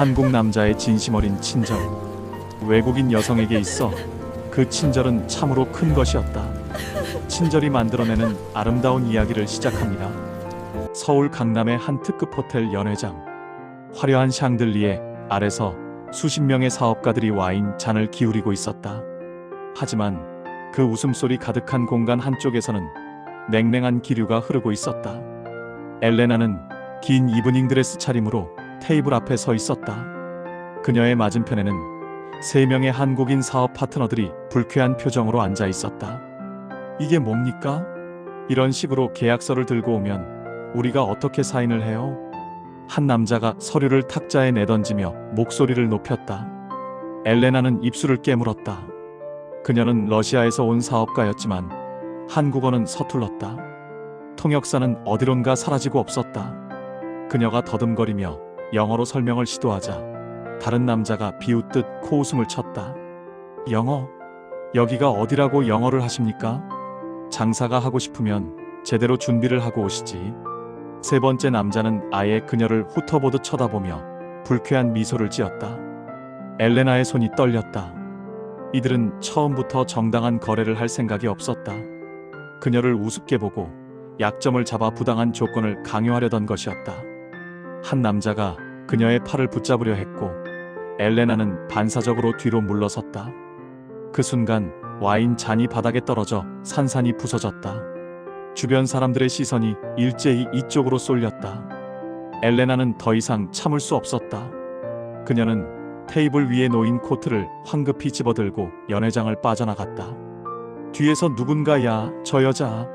한국 남자의 진심 어린 친절. 외국인 여성에게 있어 그 친절은 참으로 큰 것이었다. 친절이 만들어내는 아름다운 이야기를 시작합니다. 서울 강남의 한 특급 호텔 연회장. 화려한 샹들리에 아래서 수십 명의 사업가들이 와인 잔을 기울이고 있었다. 하지만 그 웃음소리 가득한 공간 한쪽에서는 냉랭한 기류가 흐르고 있었다. 엘레나는 긴 이브닝 드레스 차림으로 테이블 앞에 서 있었다. 그녀의 맞은편에는 3명의 한국인 사업 파트너들이 불쾌한 표정으로 앉아 있었다. 이게 뭡니까? 이런 식으로 계약서를 들고 오면 우리가 어떻게 사인을 해요? 한 남자가 서류를 탁자에 내던지며 목소리를 높였다. 엘레나는 입술을 깨물었다. 그녀는 러시아에서 온 사업가였지만 한국어는 서툴렀다. 통역사는 어디론가 사라지고 없었다. 그녀가 더듬거리며 영어로 설명을 시도하자 다른 남자가 비웃듯 코웃음을 쳤다. 영어? 여기가 어디라고 영어를 하십니까? 장사가 하고 싶으면 제대로 준비를 하고 오시지. 3번째 남자는 아예 그녀를 훑어보듯 쳐다보며 불쾌한 미소를 지었다. 엘레나의 손이 떨렸다. 이들은 처음부터 정당한 거래를 할 생각이 없었다. 그녀를 우습게 보고 약점을 잡아 부당한 조건을 강요하려던 것이었다. 한 남자가 그녀의 팔을 붙잡으려 했고 엘레나는 반사적으로 뒤로 물러섰다. 그 순간 와인 잔이 바닥에 떨어져 산산이 부서졌다. 주변 사람들의 시선이 일제히 이쪽으로 쏠렸다. 엘레나는 더 이상 참을 수 없었다. 그녀는 테이블 위에 놓인 코트를 황급히 집어들고 연회장을 빠져나갔다. 뒤에서 누군가 야, 저 여자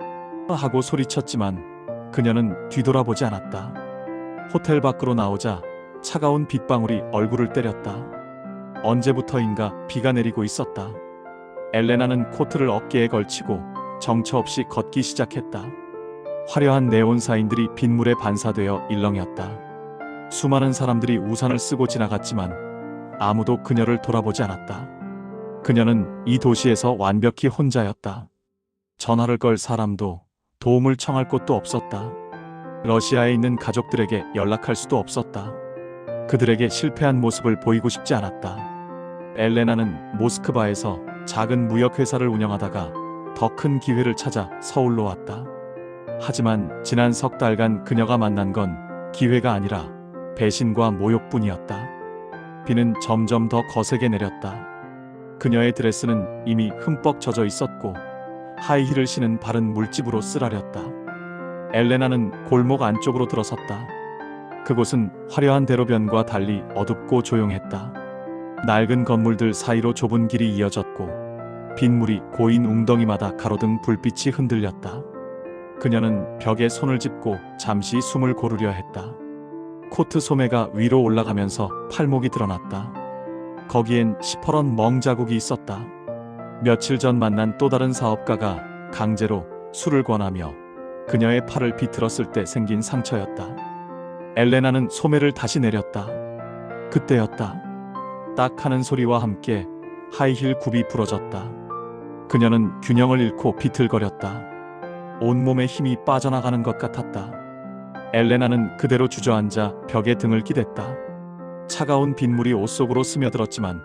하고 소리쳤지만 그녀는 뒤돌아보지 않았다. 호텔 밖으로 나오자 차가운 빗방울이 얼굴을 때렸다. 언제부터인가 비가 내리고 있었다. 엘레나는 코트를 어깨에 걸치고 정처 없이 걷기 시작했다. 화려한 네온 사인들이 빗물에 반사되어 일렁였다. 수많은 사람들이 우산을 쓰고 지나갔지만 아무도 그녀를 돌아보지 않았다. 그녀는 이 도시에서 완벽히 혼자였다. 전화를 걸 사람도 도움을 청할 곳도 없었다. 러시아에 있는 가족들에게 연락할 수도 없었다. 그들에게 실패한 모습을 보이고 싶지 않았다. 엘레나는 모스크바에서 작은 무역회사를 운영하다가 더 큰 기회를 찾아 서울로 왔다. 하지만 지난 석 달간 그녀가 만난 건 기회가 아니라 배신과 모욕뿐이었다. 비는 점점 더 거세게 내렸다. 그녀의 드레스는 이미 흠뻑 젖어 있었고 하이힐을 신은 발은 물집으로 쓰라렸다. 엘레나는 골목 안쪽으로 들어섰다. 그곳은 화려한 대로변과 달리 어둡고 조용했다. 낡은 건물들 사이로 좁은 길이 이어졌고 빗물이 고인 웅덩이마다 가로등 불빛이 흔들렸다. 그녀는 벽에 손을 짚고 잠시 숨을 고르려 했다. 코트 소매가 위로 올라가면서 팔목이 드러났다. 거기엔 시퍼런 멍 자국이 있었다. 며칠 전 만난 또 다른 사업가가 강제로 술을 권하며 그녀의 팔을 비틀었을 때 생긴 상처였다. 엘레나는 소매를 다시 내렸다. 그때였다. 딱 하는 소리와 함께 하이힐 굽이 부러졌다. 그녀는 균형을 잃고 비틀거렸다. 온몸에 힘이 빠져나가는 것 같았다. 엘레나는 그대로 주저앉아 벽에 등을 기댔다. 차가운 빗물이 옷 속으로 스며들었지만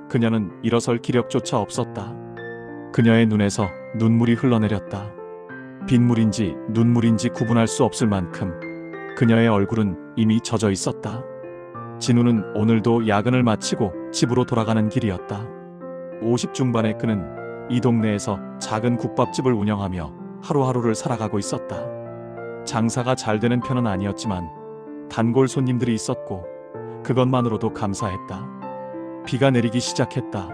그녀는 일어설 기력조차 없었다. 그녀의 눈에서 눈물이 흘러내렸다. 빗물인지 눈물인지 구분할 수 없을 만큼 그녀의 얼굴은 이미 젖어 있었다. 진우는 오늘도 야근을 마치고 집으로 돌아가는 길이었다. 50 중반의 그는 이 동네에서 작은 국밥집을 운영하며 하루하루를 살아가고 있었다. 장사가 잘 되는 편은 아니었지만 단골 손님들이 있었고 그것만으로도 감사했다. 비가 내리기 시작했다.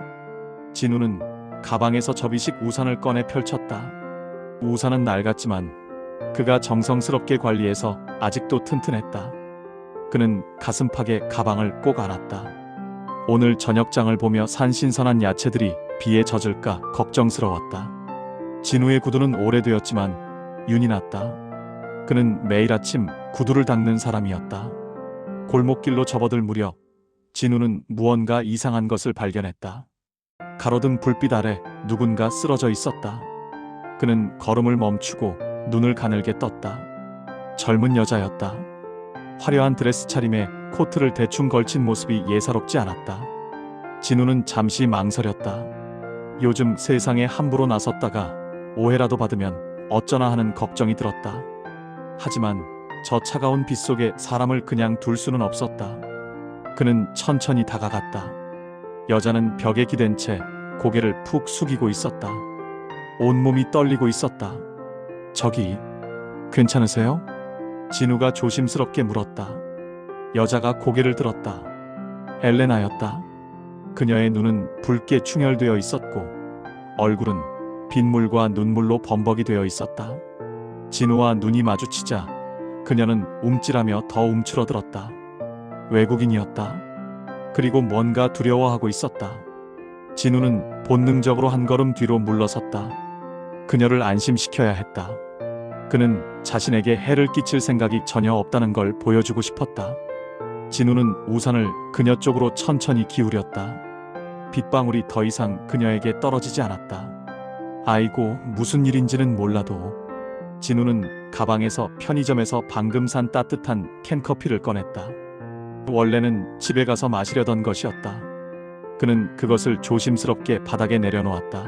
진우는 가방에서 접이식 우산을 꺼내 펼쳤다. 우산은 낡았지만 그가 정성스럽게 관리해서 아직도 튼튼했다. 그는 가슴팍에 가방을 꼭 안았다. 오늘 저녁장을 보며 산 신선한 야채들이 비에 젖을까 걱정스러웠다. 진우의 구두는 오래되었지만 윤이 났다. 그는 매일 아침 구두를 닦는 사람이었다. 골목길로 접어들 무렵 진우는 무언가 이상한 것을 발견했다. 가로등 불빛 아래 누군가 쓰러져 있었다. 그는 걸음을 멈추고 눈을 가늘게 떴다. 젊은 여자였다. 화려한 드레스 차림에 코트를 대충 걸친 모습이 예사롭지 않았다. 진우는 잠시 망설였다. 요즘 세상에 함부로 나섰다가 오해라도 받으면 어쩌나 하는 걱정이 들었다. 하지만 저 차가운 빛 속에 사람을 그냥 둘 수는 없었다. 그는 천천히 다가갔다. 여자는 벽에 기댄 채 고개를 푹 숙이고 있었다. 온몸이 떨리고 있었다. 저기, 괜찮으세요? 진우가 조심스럽게 물었다. 여자가 고개를 들었다. 엘레나였다. 그녀의 눈은 붉게 충혈되어 있었고 얼굴은 빗물과 눈물로 범벅이 되어 있었다. 진우와 눈이 마주치자 그녀는 움찔하며 더 움츠러들었다. 외국인이었다. 그리고 뭔가 두려워하고 있었다. 진우는 본능적으로 한 걸음 뒤로 물러섰다. 그녀를 안심시켜야 했다. 그는 자신에게 해를 끼칠 생각이 전혀 없다는 걸 보여주고 싶었다. 진우는 우산을 그녀 쪽으로 천천히 기울였다. 빗방울이 더 이상 그녀에게 떨어지지 않았다. 아이고, 무슨 일인지는 몰라도. 진우는 가방에서 편의점에서 방금 산 따뜻한 캔커피를 꺼냈다. 원래는 집에 가서 마시려던 것이었다. 그는 그것을 조심스럽게 바닥에 내려놓았다.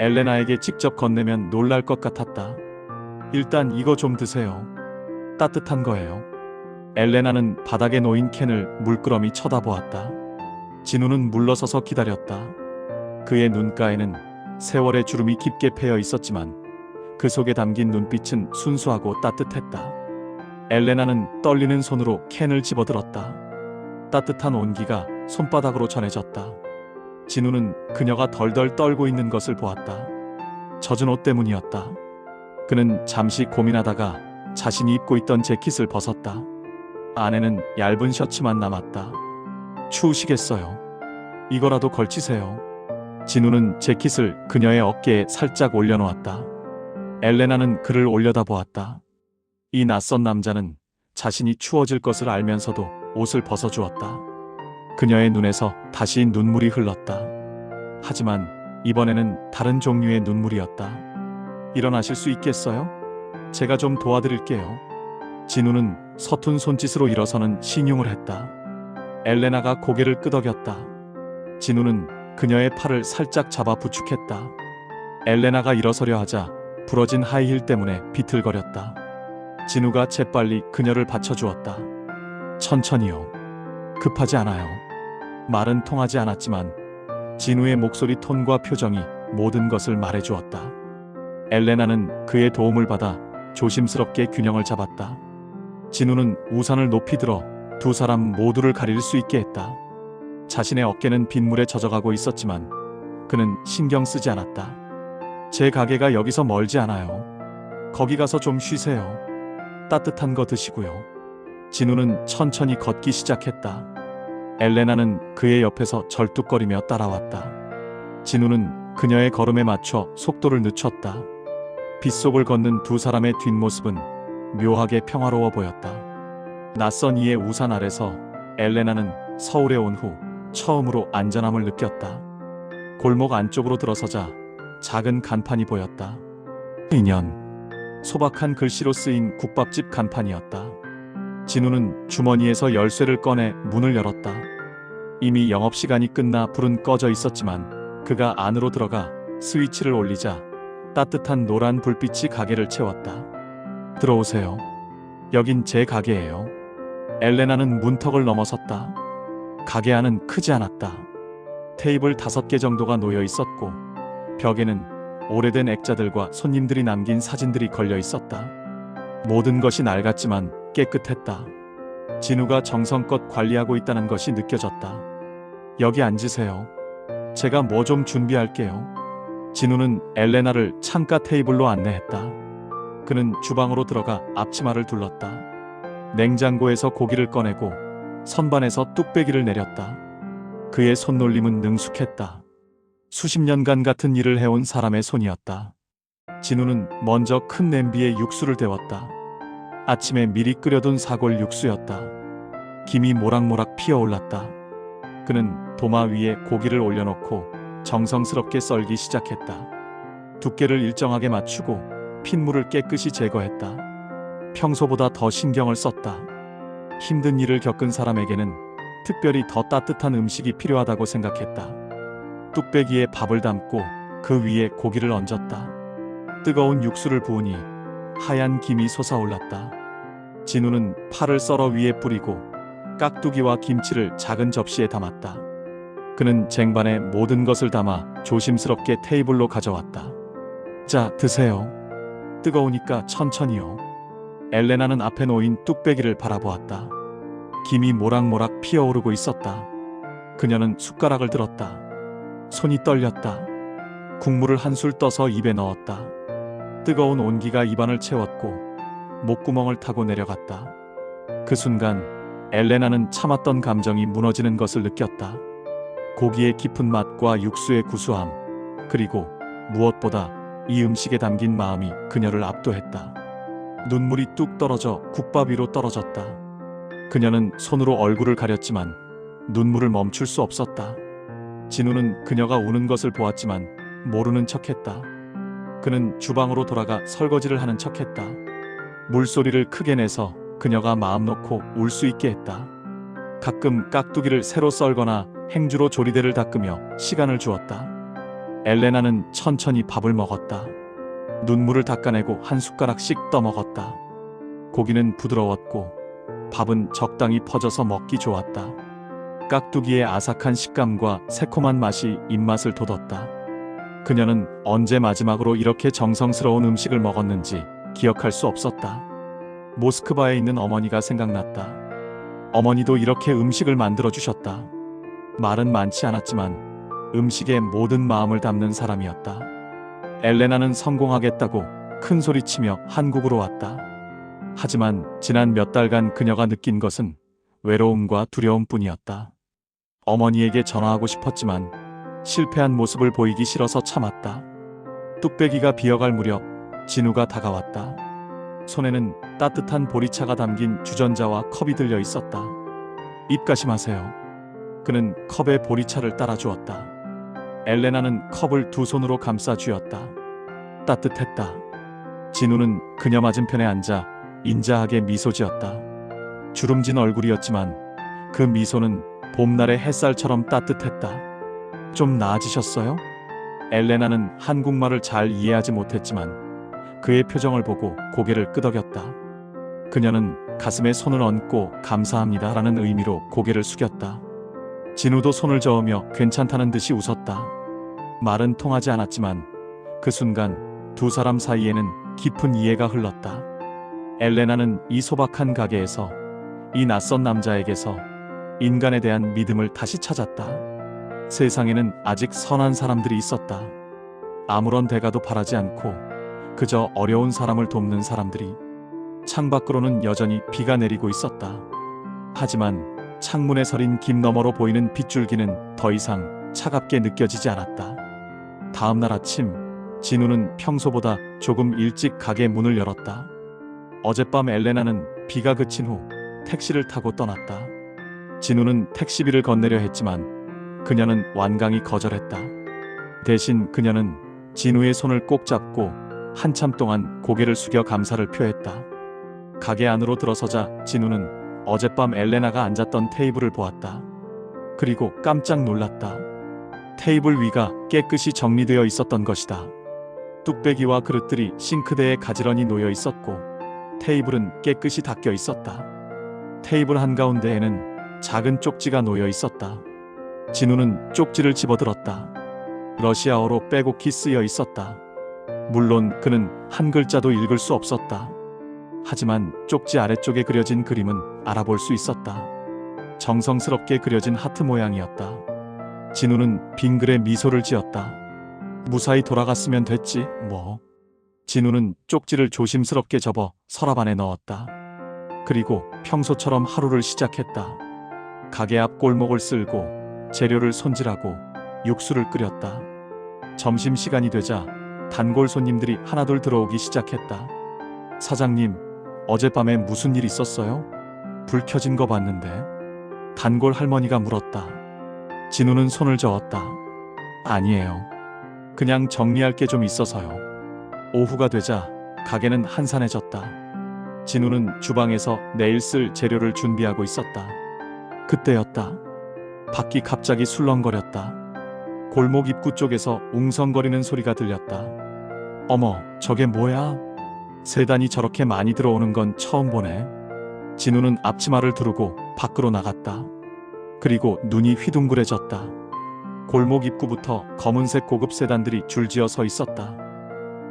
엘레나에게 직접 건네면 놀랄 것 같았다. 일단 이거 좀 드세요. 따뜻한 거예요. 엘레나는 바닥에 놓인 캔을 물끄러미 쳐다보았다. 진우는 물러서서 기다렸다. 그의 눈가에는 세월의 주름이 깊게 패여 있었지만 그 속에 담긴 눈빛은 순수하고 따뜻했다. 엘레나는 떨리는 손으로 캔을 집어들었다. 따뜻한 온기가 손바닥으로 전해졌다. 진우는 그녀가 덜덜 떨고 있는 것을 보았다. 젖은 옷 때문이었다. 그는 잠시 고민하다가 자신이 입고 있던 재킷을 벗었다. 안에는 얇은 셔츠만 남았다. 추우시겠어요. 이거라도 걸치세요. 진우는 재킷을 그녀의 어깨에 살짝 올려놓았다. 엘레나는 그를 올려다보았다. 이 낯선 남자는 자신이 추워질 것을 알면서도 옷을 벗어주었다. 그녀의 눈에서 다시 눈물이 흘렀다. 하지만 이번에는 다른 종류의 눈물이었다. 일어나실 수 있겠어요? 제가 좀 도와드릴게요. 진우는 서툰 손짓으로 일어서는 신용을 했다. 엘레나가 고개를 끄덕였다. 진우는 그녀의 팔을 살짝 잡아 부축했다. 엘레나가 일어서려 하자 부러진 하이힐 때문에 비틀거렸다. 진우가 재빨리 그녀를 받쳐주었다. 천천히요. 급하지 않아요. 말은 통하지 않았지만 진우의 목소리 톤과 표정이 모든 것을 말해주었다. 엘레나는 그의 도움을 받아 조심스럽게 균형을 잡았다. 진우는 우산을 높이 들어 두 사람 모두를 가릴 수 있게 했다. 자신의 어깨는 빗물에 젖어가고 있었지만 그는 신경 쓰지 않았다. 제 가게가 여기서 멀지 않아요. 거기 가서 좀 쉬세요. 따뜻한 거 드시고요. 진우는 천천히 걷기 시작했다. 엘레나는 그의 옆에서 절뚝거리며 따라왔다. 진우는 그녀의 걸음에 맞춰 속도를 늦췄다. 빗속을 걷는 두 사람의 뒷모습은 묘하게 평화로워 보였다. 낯선 이의 우산 아래서 엘레나는 서울에 온 후 처음으로 안전함을 느꼈다. 골목 안쪽으로 들어서자 작은 간판이 보였다. 인연. 소박한 글씨로 쓰인 국밥집 간판이었다. 진우는 주머니에서 열쇠를 꺼내 문을 열었다. 이미 영업시간이 끝나 불은 꺼져 있었지만 그가 안으로 들어가 스위치를 올리자 따뜻한 노란 불빛이 가게를 채웠다. 들어오세요. 여긴 제 가게예요. 엘레나는 문턱을 넘어섰다. 가게 안은 크지 않았다. 테이블 5개 정도가 놓여 있었고 벽에는 오래된 액자들과 손님들이 남긴 사진들이 걸려 있었다. 모든 것이 낡았지만 깨끗했다. 진우가 정성껏 관리하고 있다는 것이 느껴졌다. 여기 앉으세요. 제가 뭐 좀 준비할게요. 진우는 엘레나를 창가 테이블로 안내했다. 그는 주방으로 들어가 앞치마를 둘렀다. 냉장고에서 고기를 꺼내고 선반에서 뚝배기를 내렸다. 그의 손놀림은 능숙했다. 수십 년간 같은 일을 해온 사람의 손이었다. 진우는 먼저 큰 냄비에 육수를 데웠다. 아침에 미리 끓여둔 사골 육수였다. 김이 모락모락 피어올랐다. 그는 도마 위에 고기를 올려놓고 정성스럽게 썰기 시작했다. 두께를 일정하게 맞추고 핏물을 깨끗이 제거했다. 평소보다 더 신경을 썼다. 힘든 일을 겪은 사람에게는 특별히 더 따뜻한 음식이 필요하다고 생각했다. 뚝배기에 밥을 담고 그 위에 고기를 얹었다. 뜨거운 육수를 부으니 하얀 김이 솟아올랐다. 진우는 파를 썰어 위에 뿌리고 깍두기와 김치를 작은 접시에 담았다. 그는 쟁반에 모든 것을 담아 조심스럽게 테이블로 가져왔다. 자, 드세요. 뜨거우니까 천천히요. 엘레나는 앞에 놓인 뚝배기를 바라보았다. 김이 모락모락 피어오르고 있었다. 그녀는 숟가락을 들었다. 손이 떨렸다. 국물을 한술 떠서 입에 넣었다. 뜨거운 온기가 입안을 채웠고 목구멍을 타고 내려갔다. 그 순간 엘레나는 참았던 감정이 무너지는 것을 느꼈다. 고기의 깊은 맛과 육수의 구수함, 그리고 무엇보다 이 음식에 담긴 마음이 그녀를 압도했다. 눈물이 뚝 떨어져 국밥 위로 떨어졌다. 그녀는 손으로 얼굴을 가렸지만 눈물을 멈출 수 없었다. 진우는 그녀가 우는 것을 보았지만 모르는 척했다. 그는 주방으로 돌아가 설거지를 하는 척했다. 물소리를 크게 내서 그녀가 마음 놓고 울 수 있게 했다. 가끔 깍두기를 새로 썰거나 행주로 조리대를 닦으며 시간을 주었다. 엘레나는 천천히 밥을 먹었다. 눈물을 닦아내고 한 숟가락씩 떠먹었다. 고기는 부드러웠고 밥은 적당히 퍼져서 먹기 좋았다. 깍두기의 아삭한 식감과 새콤한 맛이 입맛을 돋웠다. 그녀는 언제 마지막으로 이렇게 정성스러운 음식을 먹었는지 기억할 수 없었다. 모스크바에 있는 어머니가 생각났다. 어머니도 이렇게 음식을 만들어 주셨다. 말은 많지 않았지만 음식에 모든 마음을 담는 사람이었다. 엘레나는 성공하겠다고 큰 소리치며 한국으로 왔다. 하지만 지난 몇 달간 그녀가 느낀 것은 외로움과 두려움뿐이었다. 어머니에게 전화하고 싶었지만 실패한 모습을 보이기 싫어서 참았다. 뚝배기가 비어갈 무렵 진우가 다가왔다. 손에는 따뜻한 보리차가 담긴 주전자와 컵이 들려 있었다. 입가심하세요. 그는 컵에 보리차를 따라 주었다. 엘레나는 컵을 두 손으로 감싸 쥐었다. 따뜻했다. 진우는 그녀 맞은편에 앉아 인자하게 미소 지었다. 주름진 얼굴이었지만 그 미소는 봄날의 햇살처럼 따뜻했다. 좀 나아지셨어요? 엘레나는 한국말을 잘 이해하지 못했지만 그의 표정을 보고 고개를 끄덕였다. 그녀는 가슴에 손을 얹고 감사합니다라는 의미로 고개를 숙였다. 진우도 손을 저으며 괜찮다는 듯이 웃었다. 말은 통하지 않았지만 그 순간 두 사람 사이에는 깊은 이해가 흘렀다. 엘레나는 이 소박한 가게에서, 이 낯선 남자에게서 인간에 대한 믿음을 다시 찾았다. 세상에는 아직 선한 사람들이 있었다. 아무런 대가도 바라지 않고 그저 어려운 사람을 돕는 사람들이. 창밖으로는 여전히 비가 내리고 있었다. 하지만 창문에 서린 김 너머로 보이는 빗줄기는 더 이상 차갑게 느껴지지 않았다. 다음 날 아침, 진우는 평소보다 조금 일찍 가게 문을 열었다. 어젯밤 엘레나는 비가 그친 후 택시를 타고 떠났다. 진우는 택시비를 건네려 했지만 그녀는 완강히 거절했다. 대신 그녀는 진우의 손을 꼭 잡고 한참 동안 고개를 숙여 감사를 표했다. 가게 안으로 들어서자 진우는 어젯밤 엘레나가 앉았던 테이블을 보았다. 그리고 깜짝 놀랐다. 테이블 위가 깨끗이 정리되어 있었던 것이다. 뚝배기와 그릇들이 싱크대에 가지런히 놓여 있었고 테이블은 깨끗이 닦여 있었다. 테이블 한가운데에는 작은 쪽지가 놓여 있었다. 진우는 쪽지를 집어들었다. 러시아어로 빼곡히 쓰여 있었다. 물론 그는 한 글자도 읽을 수 없었다. 하지만 쪽지 아래쪽에 그려진 그림은 알아볼 수 있었다. 정성스럽게 그려진 하트 모양이었다. 진우는 빙그레 미소를 지었다. 무사히 돌아갔으면 됐지 뭐. 진우는 쪽지를 조심스럽게 접어 서랍 안에 넣었다. 그리고 평소처럼 하루를 시작했다. 가게 앞 골목을 쓸고 재료를 손질하고 육수를 끓였다. 점심시간이 되자 단골 손님들이 하나둘 들어오기 시작했다. 사장님, 어젯밤에 무슨 일 있었어요? 불 켜진 거 봤는데. 단골 할머니가 물었다. 진우는 손을 저었다. 아니에요. 그냥 정리할 게 좀 있어서요. 오후가 되자 가게는 한산해졌다. 진우는 주방에서 내일 쓸 재료를 준비하고 있었다. 그때였다. 밖이 갑자기 술렁거렸다. 골목 입구 쪽에서 웅성거리는 소리가 들렸다. 어머, 저게 뭐야? 세단이 저렇게 많이 들어오는 건 처음 보네. 진우는 앞치마를 두르고 밖으로 나갔다. 그리고 눈이 휘둥그레졌다. 골목 입구부터 검은색 고급 세단들이 줄지어 서 있었다.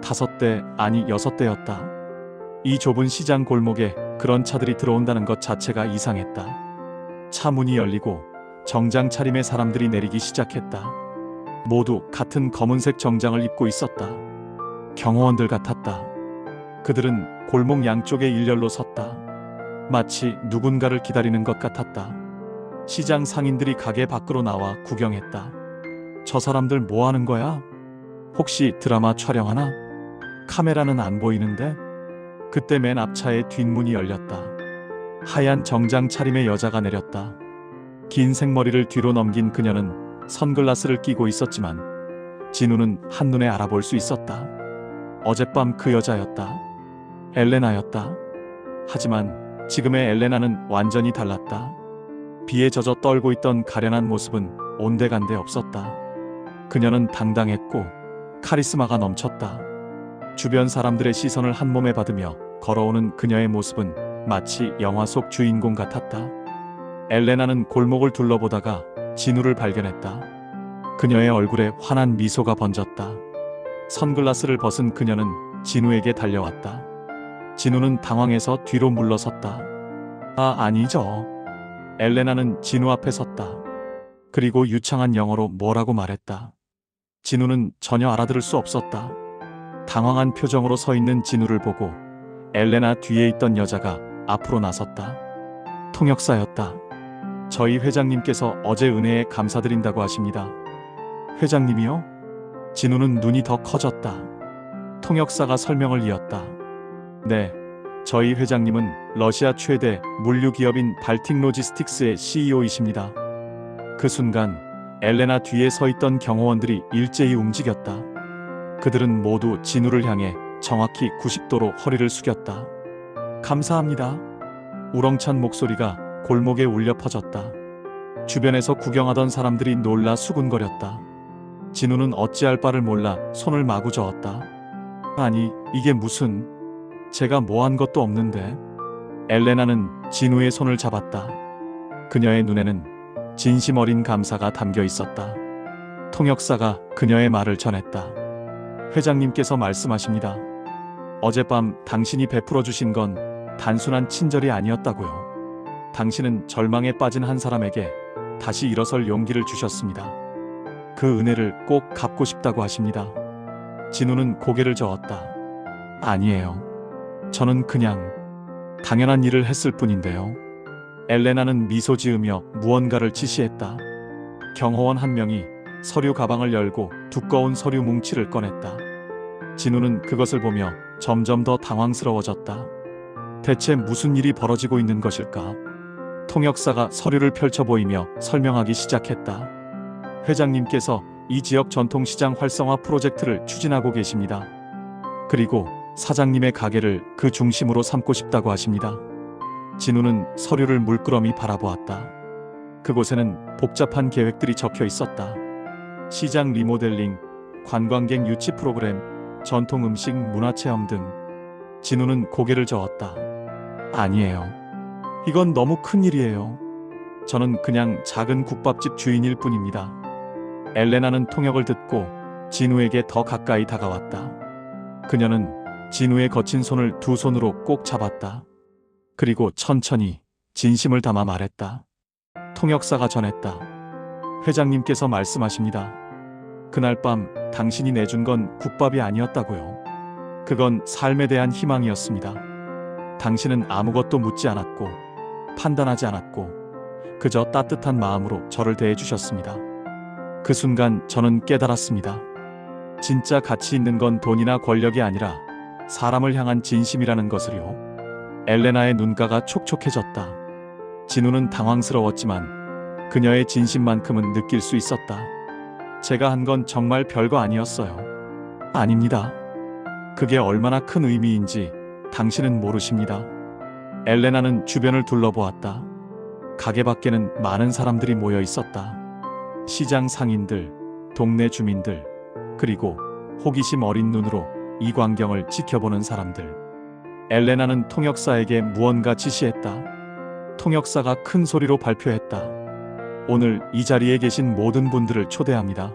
5대, 아니 6대였다. 이 좁은 시장 골목에 그런 차들이 들어온다는 것 자체가 이상했다. 차 문이 열리고 정장 차림의 사람들이 내리기 시작했다. 모두 같은 검은색 정장을 입고 있었다. 경호원들 같았다. 그들은 골목 양쪽에 일렬로 섰다. 마치 누군가를 기다리는 것 같았다. 시장 상인들이 가게 밖으로 나와 구경했다. 저 사람들 뭐 하는 거야? 혹시 드라마 촬영하나? 카메라는 안 보이는데? 그때 맨 앞차의 뒷문이 열렸다. 하얀 정장 차림의 여자가 내렸다. 긴 생머리를 뒤로 넘긴 그녀는 선글라스를 끼고 있었지만 진우는 한눈에 알아볼 수 있었다. 어젯밤 그 여자였다. 엘레나였다. 하지만 지금의 엘레나는 완전히 달랐다. 비에 젖어 떨고 있던 가련한 모습은 온데간데 없었다. 그녀는 당당했고 카리스마가 넘쳤다. 주변 사람들의 시선을 한몸에 받으며 걸어오는 그녀의 모습은 마치 영화 속 주인공 같았다. 엘레나는 골목을 둘러보다가 진우를 발견했다. 그녀의 얼굴에 환한 미소가 번졌다. 선글라스를 벗은 그녀는 진우에게 달려왔다. 진우는 당황해서 뒤로 물러섰다. 아니죠. 엘레나는 진우 앞에 섰다. 그리고 유창한 영어로 뭐라고 말했다. 진우는 전혀 알아들을 수 없었다. 당황한 표정으로 서 있는 진우를 보고 엘레나 뒤에 있던 여자가 앞으로 나섰다. 통역사였다. 저희 회장님께서 어제 은혜에 감사드린다고 하십니다. 회장님이요? 진우는 눈이 더 커졌다. 통역사가 설명을 이었다. 네, 저희 회장님은 러시아 최대 물류기업인 발틱 로지스틱스의 CEO이십니다. 그 순간 엘레나 뒤에 서 있던 경호원들이 일제히 움직였다. 그들은 모두 진우를 향해 정확히 90도로 허리를 숙였다. 감사합니다. 우렁찬 목소리가 골목에 울려 퍼졌다. 주변에서 구경하던 사람들이 놀라 수군거렸다. 진우는 어찌할 바를 몰라 손을 마구 저었다. 아니, 이게 무슨... 제가 뭐 한 것도 없는데. 엘레나는 진우의 손을 잡았다. 그녀의 눈에는 진심 어린 감사가 담겨 있었다. 통역사가 그녀의 말을 전했다. 회장님께서 말씀하십니다. 어젯밤 당신이 베풀어 주신 건 단순한 친절이 아니었다고요. 당신은 절망에 빠진 한 사람에게 다시 일어설 용기를 주셨습니다. 그 은혜를 꼭 갚고 싶다고 하십니다. 진우는 고개를 저었다. 아니에요. 저는 그냥 당연한 일을 했을 뿐인데요. 엘레나는 미소 지으며 무언가를 지시했다. 경호원 한 명이 서류 가방을 열고 두꺼운 서류 뭉치를 꺼냈다. 진우는 그것을 보며 점점 더 당황스러워졌다. 대체 무슨 일이 벌어지고 있는 것일까? 통역사가 서류를 펼쳐 보이며 설명하기 시작했다. 회장님께서 이 지역 전통시장 활성화 프로젝트를 추진하고 계십니다. 그리고 사장님의 가게를 그 중심으로 삼고 싶다고 하십니다. 진우는 서류를 물끄러미 바라보았다. 그곳에는 복잡한 계획들이 적혀 있었다. 시장 리모델링, 관광객 유치 프로그램, 전통 음식 문화체험 등. 진우는 고개를 저었다. 아니에요. 이건 너무 큰일이에요. 저는 그냥 작은 국밥집 주인일 뿐입니다. 엘레나는 통역을 듣고 진우에게 더 가까이 다가왔다. 그녀는 진우의 거친 손을 두 손으로 꼭 잡았다. 그리고 천천히 진심을 담아 말했다. 통역사가 전했다. 회장님께서 말씀하십니다. 그날 밤 당신이 내준 건 국밥이 아니었다고요. 그건 삶에 대한 희망이었습니다. 당신은 아무것도 묻지 않았고 판단하지 않았고 그저 따뜻한 마음으로 저를 대해주셨습니다. 그 순간 저는 깨달았습니다. 진짜 가치 있는 건 돈이나 권력이 아니라 사람을 향한 진심이라는 것을요. 엘레나의 눈가가 촉촉해졌다. 진우는 당황스러웠지만 그녀의 진심만큼은 느낄 수 있었다. 제가 한 건 정말 별거 아니었어요. 아닙니다. 그게 얼마나 큰 의미인지 당신은 모르십니다. 엘레나는 주변을 둘러보았다. 가게 밖에는 많은 사람들이 모여 있었다. 시장 상인들, 동네 주민들, 그리고 호기심 어린 눈으로 이 광경을 지켜보는 사람들. 엘레나는 통역사에게 무언가 지시했다. 통역사가 큰 소리로 발표했다. 오늘 이 자리에 계신 모든 분들을 초대합니다.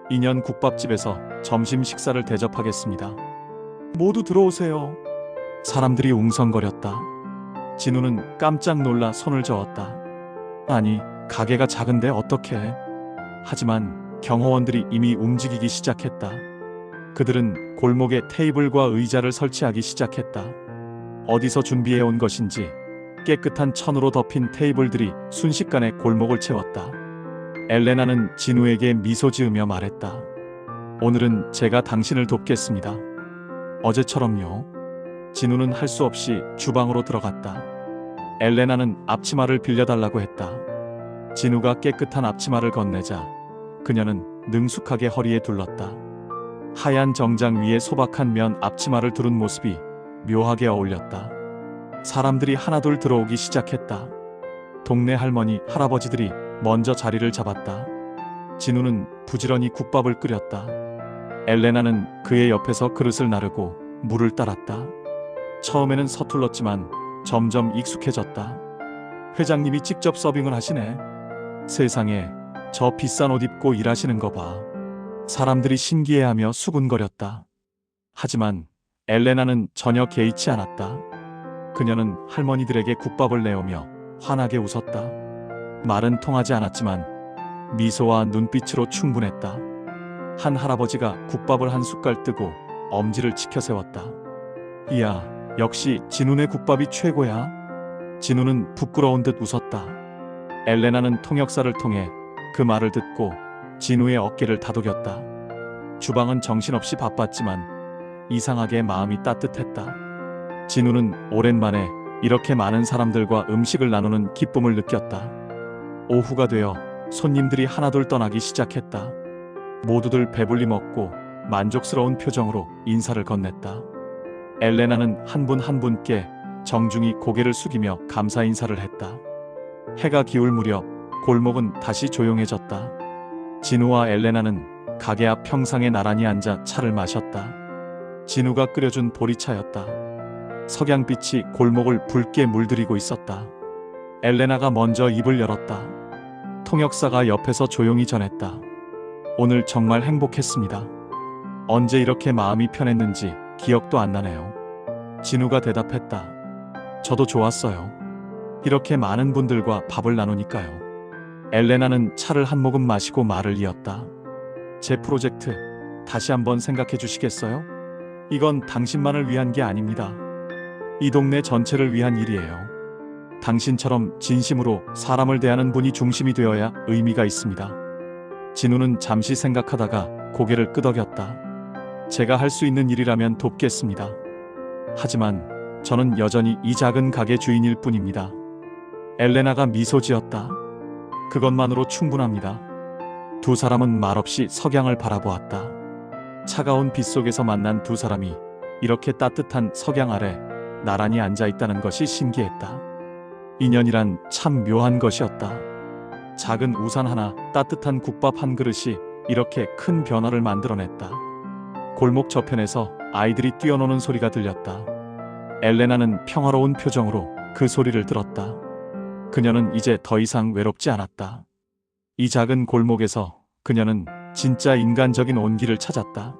인연 국밥집에서 점심 식사를 대접하겠습니다. 모두 들어오세요. 사람들이 웅성거렸다. 진우는 깜짝 놀라 손을 저었다. 아니, 가게가 작은데 어떡해. 하지만 경호원들이 이미 움직이기 시작했다. 그들은 골목에 테이블과 의자를 설치하기 시작했다. 어디서 준비해온 것인지 깨끗한 천으로 덮인 테이블들이 순식간에 골목을 채웠다. 엘레나는 진우에게 미소 지으며 말했다. 오늘은 제가 당신을 돕겠습니다. 어제처럼요. 진우는 할 수 없이 주방으로 들어갔다. 엘레나는 앞치마를 빌려달라고 했다. 진우가 깨끗한 앞치마를 건네자 그녀는 능숙하게 허리에 둘렀다. 하얀 정장 위에 소박한 면 앞치마를 두른 모습이 묘하게 어울렸다. 사람들이 하나둘 들어오기 시작했다. 동네 할머니, 할아버지들이 먼저 자리를 잡았다. 진우는 부지런히 국밥을 끓였다. 엘레나는 그의 옆에서 그릇을 나르고 물을 따랐다. 처음에는 서툴렀지만 점점 익숙해졌다. 회장님이 직접 서빙을 하시네. 세상에, 저 비싼 옷 입고 일하시는 거 봐. 사람들이 신기해하며 수군거렸다. 하지만 엘레나는 전혀 개의치 않았다. 그녀는 할머니들에게 국밥을 내오며 환하게 웃었다. 말은 통하지 않았지만 미소와 눈빛으로 충분했다. 한 할아버지가 국밥을 한 숟갈 뜨고 엄지를 치켜 세웠다. 이야, 역시 진우네 국밥이 최고야. 진우는 부끄러운 듯 웃었다. 엘레나는 통역사를 통해 그 말을 듣고 진우의 어깨를 다독였다. 주방은 정신없이 바빴지만 이상하게 마음이 따뜻했다. 진우는 오랜만에 이렇게 많은 사람들과 음식을 나누는 기쁨을 느꼈다. 오후가 되어 손님들이 하나둘 떠나기 시작했다. 모두들 배불리 먹고 만족스러운 표정으로 인사를 건넸다. 엘레나는 한 분 한 분께 정중히 고개를 숙이며 감사 인사를 했다. 해가 기울 무렵 골목은 다시 조용해졌다. 진우와 엘레나는 가게 앞 평상에 나란히 앉아 차를 마셨다. 진우가 끓여준 보리차였다. 석양빛이 골목을 붉게 물들이고 있었다. 엘레나가 먼저 입을 열었다. 통역사가 옆에서 조용히 전했다. 오늘 정말 행복했습니다. 언제 이렇게 마음이 편했는지 기억도 안 나네요. 진우가 대답했다. 저도 좋았어요. 이렇게 많은 분들과 밥을 나누니까요. 엘레나는 차를 한 모금 마시고 말을 이었다. 제 프로젝트 다시 한번 생각해 주시겠어요? 이건 당신만을 위한 게 아닙니다. 이 동네 전체를 위한 일이에요. 당신처럼 진심으로 사람을 대하는 분이 중심이 되어야 의미가 있습니다. 진우는 잠시 생각하다가 고개를 끄덕였다. 제가 할 수 있는 일이라면 돕겠습니다. 하지만 저는 여전히 이 작은 가게 주인일 뿐입니다. 엘레나가 미소 지었다. 그것만으로 충분합니다. 두 사람은 말없이 석양을 바라보았다. 차가운 빛 속에서 만난 두 사람이 이렇게 따뜻한 석양 아래 나란히 앉아 있다는 것이 신기했다. 인연이란 참 묘한 것이었다. 작은 우산 하나, 따뜻한 국밥 한 그릇이 이렇게 큰 변화를 만들어냈다. 골목 저편에서 아이들이 뛰어노는 소리가 들렸다. 엘레나는 평화로운 표정으로 그 소리를 들었다. 그녀는 이제 더 이상 외롭지 않았다. 이 작은 골목에서 그녀는 진짜 인간적인 온기를 찾았다.